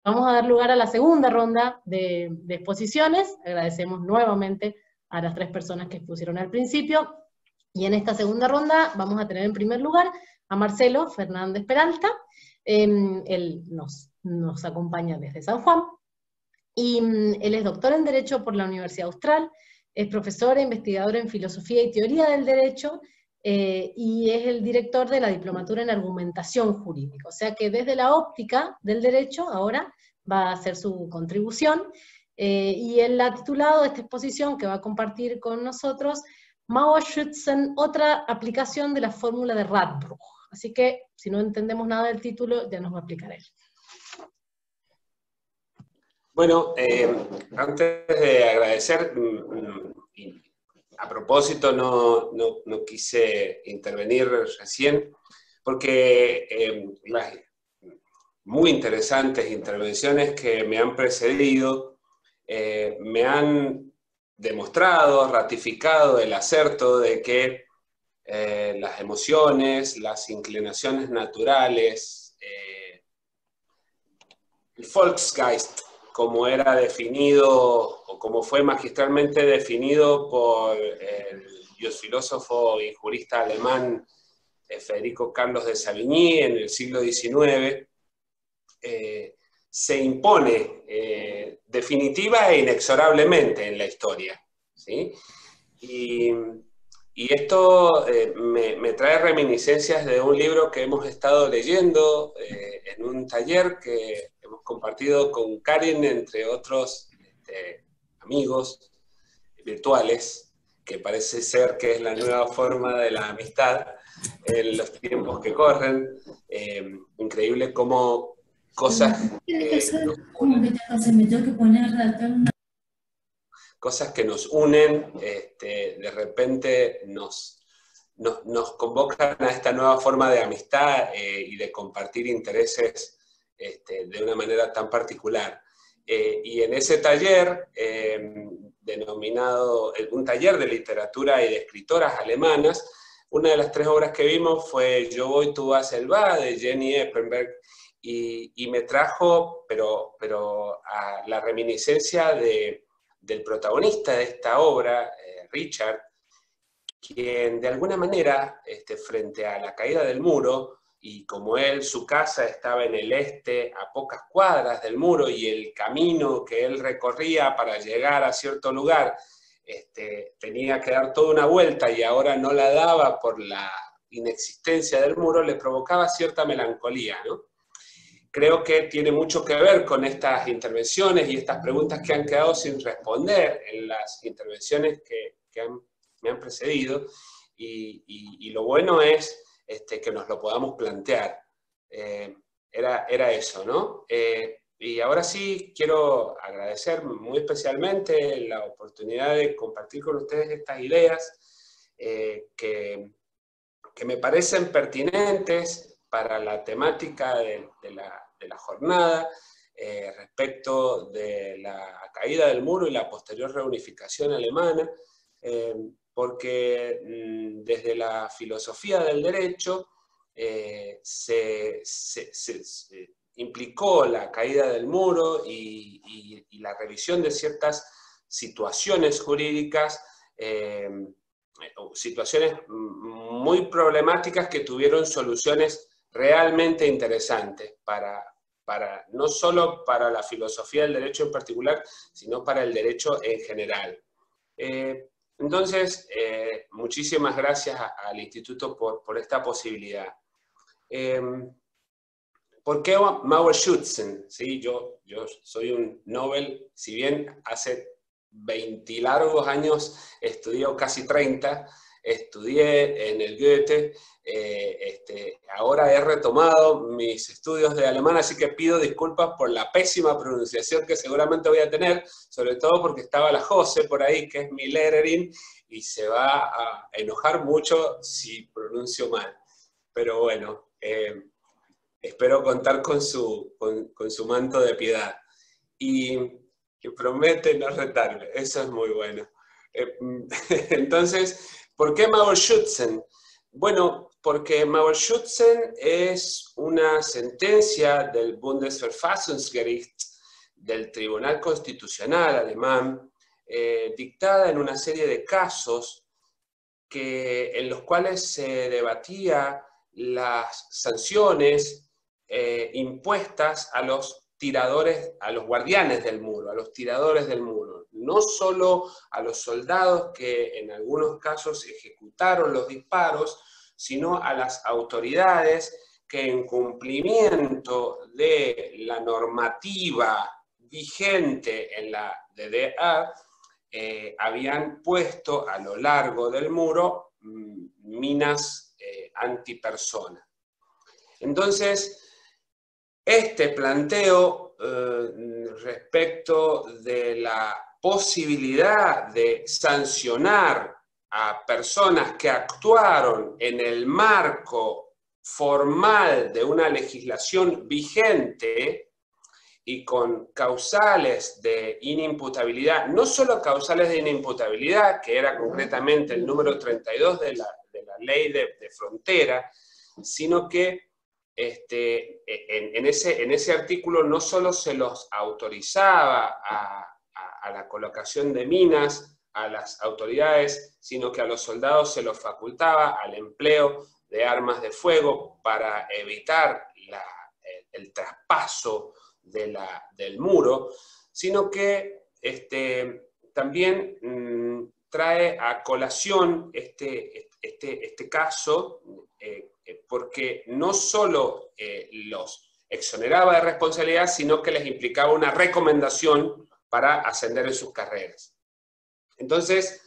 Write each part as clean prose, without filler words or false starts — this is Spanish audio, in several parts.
Vamos a dar lugar a la segunda ronda de exposiciones. Agradecemos nuevamente a las 3 personas que expusieron al principio. Y en esta segunda ronda vamos a tener en primer lugar a Marcelo Fernández Peralta. Él nos acompaña desde San Juan. Y él es doctor en Derecho por la Universidad Austral, es profesor e investigador en Filosofía y Teoría del Derecho, y es el director de la Diplomatura en Argumentación Jurídica. O sea que desde la óptica del derecho ahora va a hacer su contribución, y él ha titulado esta exposición que va a compartir con nosotros, Mauerschützen, otra aplicación de la fórmula de Radbruch. Así que, si no entendemos nada del título, ya nos va a explicar él. Bueno, antes de agradecer, a propósito no quise intervenir recién, porque las muy interesantes intervenciones que me han precedido me han demostrado, ratificado el acerto de que las emociones, las inclinaciones naturales, el Volksgeist, como era definido, o como fue magistralmente definido por el filósofo y jurista alemán Federico Carlos de Savigny en el siglo XIX, se impone definitiva e inexorablemente en la historia, ¿sí? Y esto me trae reminiscencias de un libro que hemos estado leyendo en un taller que hemos compartido con Karen, entre otros amigos virtuales, que parece ser que es la nueva forma de la amistad en los tiempos que corren. Increíble cómo cosas cosas que nos unen, de repente nos convocan a esta nueva forma de amistad y de compartir intereses de una manera tan particular. Y en ese taller, denominado un taller de literatura y de escritoras alemanas, una de las 3 obras que vimos fue Yo voy, tú vas, él va, de Jenny Eppenberg, y me trajo, pero a la reminiscencia del protagonista de esta obra, Richard, quien de alguna manera, frente a la caída del muro, y como su casa estaba en el este, a pocas cuadras del muro, y el camino que él recorría para llegar a cierto lugar, tenía que dar toda una vuelta y ahora no la daba por la inexistencia del muro, le provocaba cierta melancolía, ¿no? Creo que tiene mucho que ver con estas intervenciones y estas preguntas que han quedado sin responder en las intervenciones que me han precedido, y lo bueno es que nos lo podamos plantear. Era eso, ¿no? Y ahora sí quiero agradecer muy especialmente la oportunidad de compartir con ustedes estas ideas que me parecen pertinentes para la temática de la jornada, respecto de la caída del muro y la posterior reunificación alemana, porque desde la filosofía del derecho se implicó la caída del muro y la revisión de ciertas situaciones jurídicas, situaciones muy problemáticas que tuvieron soluciones realmente interesantes no solo para la filosofía del derecho en particular, sino para el derecho en general. Entonces, muchísimas gracias al Instituto por esta posibilidad. ¿Por qué Mauerschützen? ¿Sí? Yo soy un Nobel, si bien hace 20 largos años estudié, o casi 30, estudié en el Goethe, ahora he retomado mis estudios de alemán, así que pido disculpas por la pésima pronunciación que seguramente voy a tener, sobre todo porque estaba la Jose por ahí, que es mi Lehrerin, y se va a enojar mucho si pronuncio mal. Pero bueno, espero contar con su manto de piedad. Y que promete no retarme, eso es muy bueno. Entonces, ¿por qué Mauerschützen? Bueno, porque Mauerschützen es una sentencia del Bundesverfassungsgericht, del Tribunal Constitucional alemán, dictada en una serie de casos en los cuales se debatía las sanciones impuestas a los tiradores, a los guardianes del muro, a los tiradores del muro, no solo a los soldados que en algunos casos ejecutaron los disparos, sino a las autoridades que en cumplimiento de la normativa vigente en la DDR habían puesto a lo largo del muro minas antipersona. Entonces, este planteo respecto de la posibilidad de sancionar a personas que actuaron en el marco formal de una legislación vigente y con causales de inimputabilidad, no solo causales de inimputabilidad, que era concretamente el número 32 de la ley de frontera, sino que en ese artículo no solo se los autorizaba a la colocación de minas a las autoridades, sino que a los soldados se los facultaba al empleo de armas de fuego para evitar el traspaso del muro, sino que también trae a colación este caso porque no solo los exoneraba de responsabilidad, sino que les implicaba una recomendación para ascender en sus carreras. Entonces,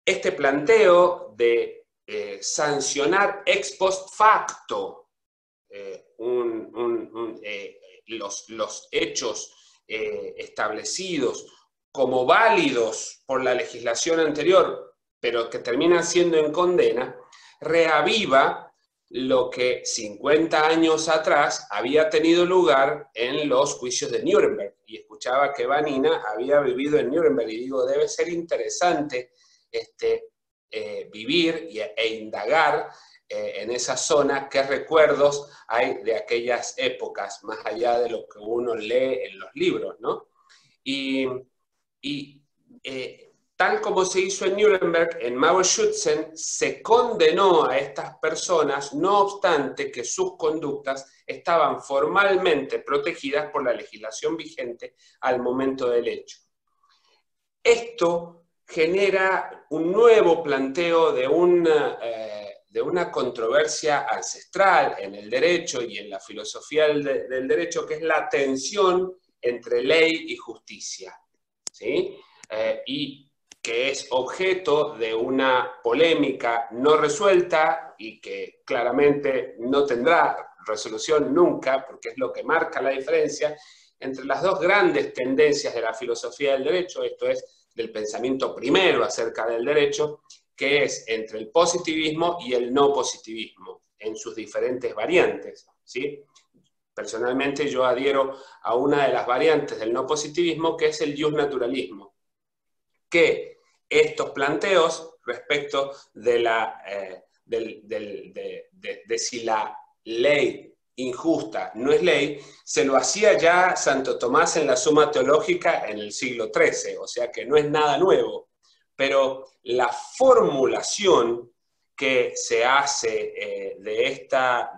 este planteo de sancionar ex post facto los hechos establecidos como válidos por la legislación anterior, pero que terminan siendo en condena, reaviva lo que 50 años atrás había tenido lugar en los juicios de Nuremberg. Y escuchaba que Vanina había vivido en Nuremberg, y digo, debe ser interesante vivir e indagar en esa zona qué recuerdos hay de aquellas épocas, más allá de lo que uno lee en los libros, ¿no? Tal como se hizo en Nuremberg, en Mauerschützen se condenó a estas personas, no obstante que sus conductas estaban formalmente protegidas por la legislación vigente al momento del hecho. Esto genera un nuevo planteo de una controversia ancestral en el derecho y en la filosofía del derecho, que es la tensión entre ley y justicia, ¿sí? Y que es objeto de una polémica no resuelta y que claramente no tendrá resolución nunca, porque es lo que marca la diferencia entre las dos grandes tendencias de la filosofía del derecho, esto es, del pensamiento primero acerca del derecho, que es entre el positivismo y el no positivismo, en sus diferentes variantes, ¿sí? Personalmente yo adhiero a una de las variantes del no positivismo, que es el justnaturalismo, que estos planteos respecto de si la ley injusta no es ley, se lo hacía ya Santo Tomás en la Suma Teológica en el siglo XIII, o sea que no es nada nuevo, pero la formulación que se hace de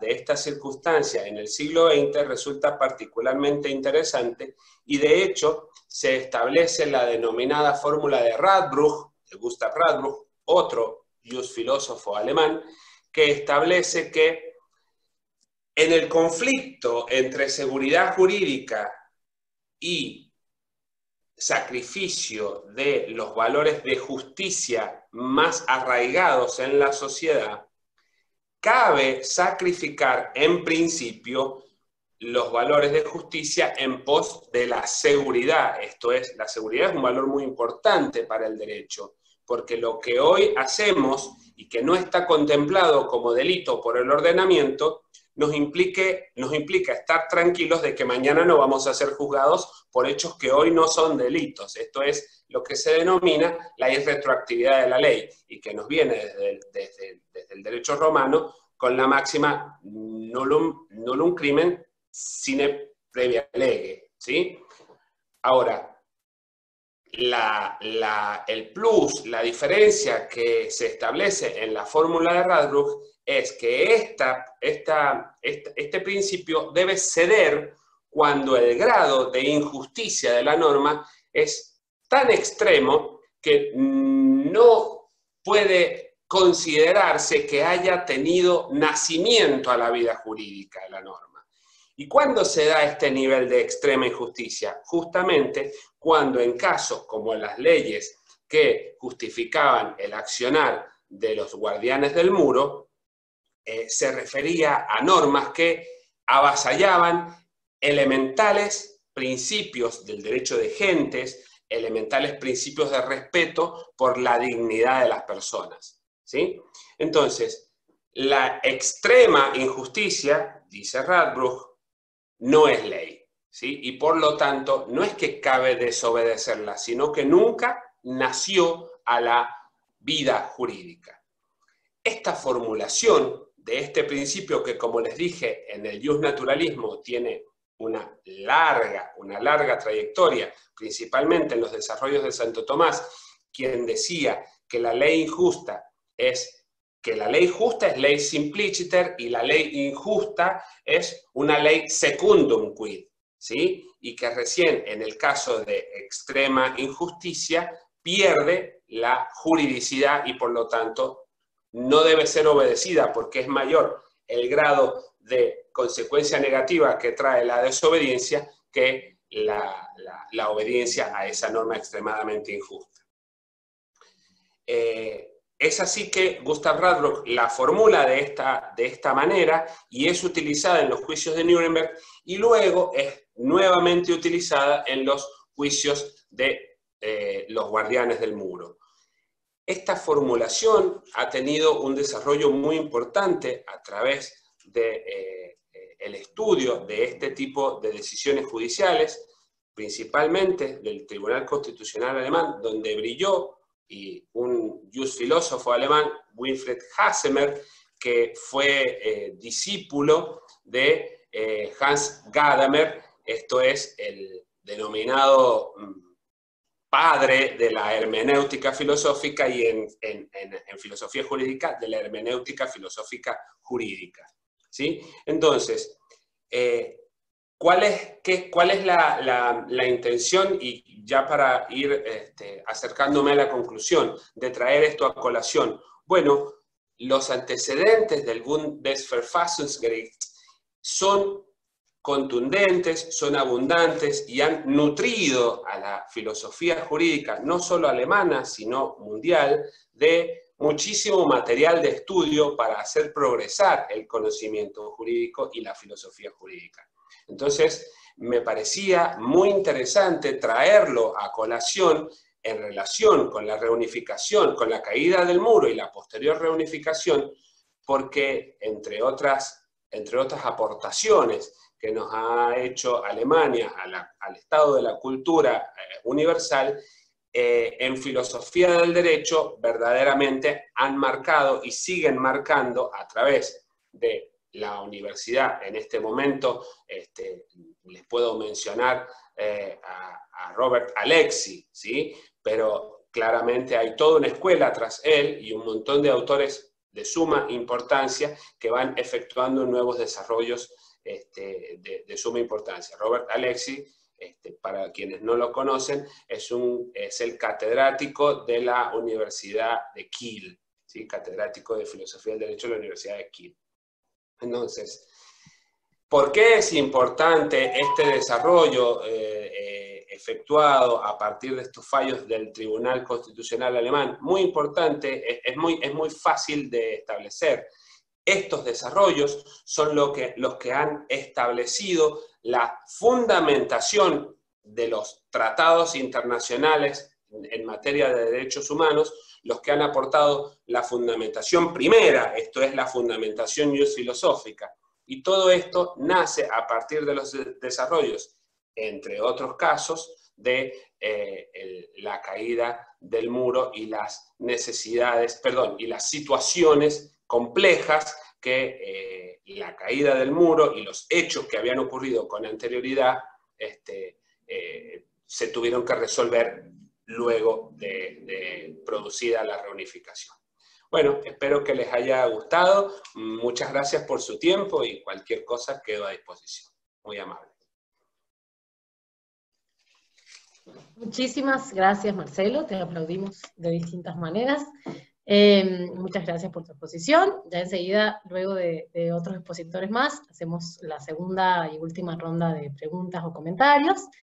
esta circunstancia en el siglo XX resulta particularmente interesante, y de hecho se establece la denominada fórmula de Radbruch, de Gustav Radbruch, otro filósofo alemán, que establece que en el conflicto entre seguridad jurídica y sacrificio de los valores de justicia más arraigados en la sociedad, cabe sacrificar en principio los valores de justicia en pos de la seguridad. Esto es, la seguridad es un valor muy importante para el derecho, porque lo que hoy hacemos y que no está contemplado como delito por el ordenamiento, nos implica estar tranquilos de que mañana no vamos a ser juzgados por hechos que hoy no son delitos. Esto es lo que se denomina la irretroactividad de la ley, y que nos viene desde el derecho romano, con la máxima nullum crimen sine previa lege, ¿sí? Ahora, el plus, la diferencia que se establece en la fórmula de Radbruch es que este principio debe ceder cuando el grado de injusticia de la norma es tan extremo que no puede considerarse que haya tenido nacimiento a la vida jurídica de la norma. ¿Y cuándo se da este nivel de extrema injusticia? Justamente cuando en casos como las leyes que justificaban el accionar de los guardianes del muro, se refería a normas que avasallaban elementales principios del derecho de gentes, elementales principios de respeto por la dignidad de las personas, ¿sí? Entonces, la extrema injusticia, dice Radbruch, no es ley, ¿sí? Y por lo tanto, no es que cabe desobedecerla, sino que nunca nació a la vida jurídica. Esta formulación de este principio que, como les dije, en el justnaturalismo tiene una larga trayectoria, principalmente en los desarrollos de Santo Tomás, quien decía que la ley justa es ley simpliciter y la ley injusta es una ley secundum quid, ¿sí? Y que recién en el caso de extrema injusticia pierde la juridicidad y por lo tanto no debe ser obedecida porque es mayor el grado de consecuencia negativa que trae la desobediencia que la obediencia a esa norma extremadamente injusta. Es así que Gustav Radbruch la formula de esta manera y es utilizada en los juicios de Nuremberg y luego es nuevamente utilizada en los juicios de los guardianes del muro. Esta formulación ha tenido un desarrollo muy importante a través del estudio de este tipo de decisiones judiciales, principalmente del Tribunal Constitucional Alemán, donde brilló y un filósofo alemán, Winfried Hassemer, que fue discípulo de Hans Gadamer, esto es el denominado padre de la hermenéutica filosófica y en filosofía jurídica de la hermenéutica filosófica jurídica, ¿sí? Entonces, ¿cuál es la intención? Y ya para ir acercándome a la conclusión de traer esto a colación. Bueno, los antecedentes del Bundesverfassungsgericht son contundentes, son abundantes y han nutrido a la filosofía jurídica, no solo alemana, sino mundial, de muchísimo material de estudio para hacer progresar el conocimiento jurídico y la filosofía jurídica. Entonces, me parecía muy interesante traerlo a colación en relación con la reunificación, con la caída del muro y la posterior reunificación, porque entre otras aportaciones que nos ha hecho Alemania al estado de la cultura universal, en filosofía del derecho verdaderamente han marcado y siguen marcando a través de la universidad. En este momento les puedo mencionar a Robert Alexy, ¿sí? Pero claramente hay toda una escuela tras él y un montón de autores de suma importancia que van efectuando nuevos desarrollos de suma importancia. Robert Alexy, para quienes no lo conocen, es el catedrático de la Universidad de Kiel, ¿sí? Catedrático de Filosofía del Derecho de la Universidad de Kiel. Entonces, ¿por qué es importante este desarrollo efectuado a partir de estos fallos del Tribunal Constitucional Alemán? Muy importante, es muy fácil de establecer. Estos desarrollos son los que han establecido la fundamentación de los tratados internacionales en materia de derechos humanos, los que han aportado la fundamentación primera, esto es la fundamentación filosófica. Y todo esto nace a partir de los desarrollos, entre otros casos, de la caída del muro y las necesidades, y las situaciones complejas que la caída del muro y los hechos que habían ocurrido con anterioridad se tuvieron que resolver luego de producida la reunificación. Bueno, espero que les haya gustado. Muchas gracias por su tiempo y cualquier cosa quedo a disposición. Muy amable. Muchísimas gracias, Marcelo. Te aplaudimos de distintas maneras. Muchas gracias por tu exposición. Ya enseguida, luego de otros expositores más, hacemos la segunda y última ronda de preguntas o comentarios.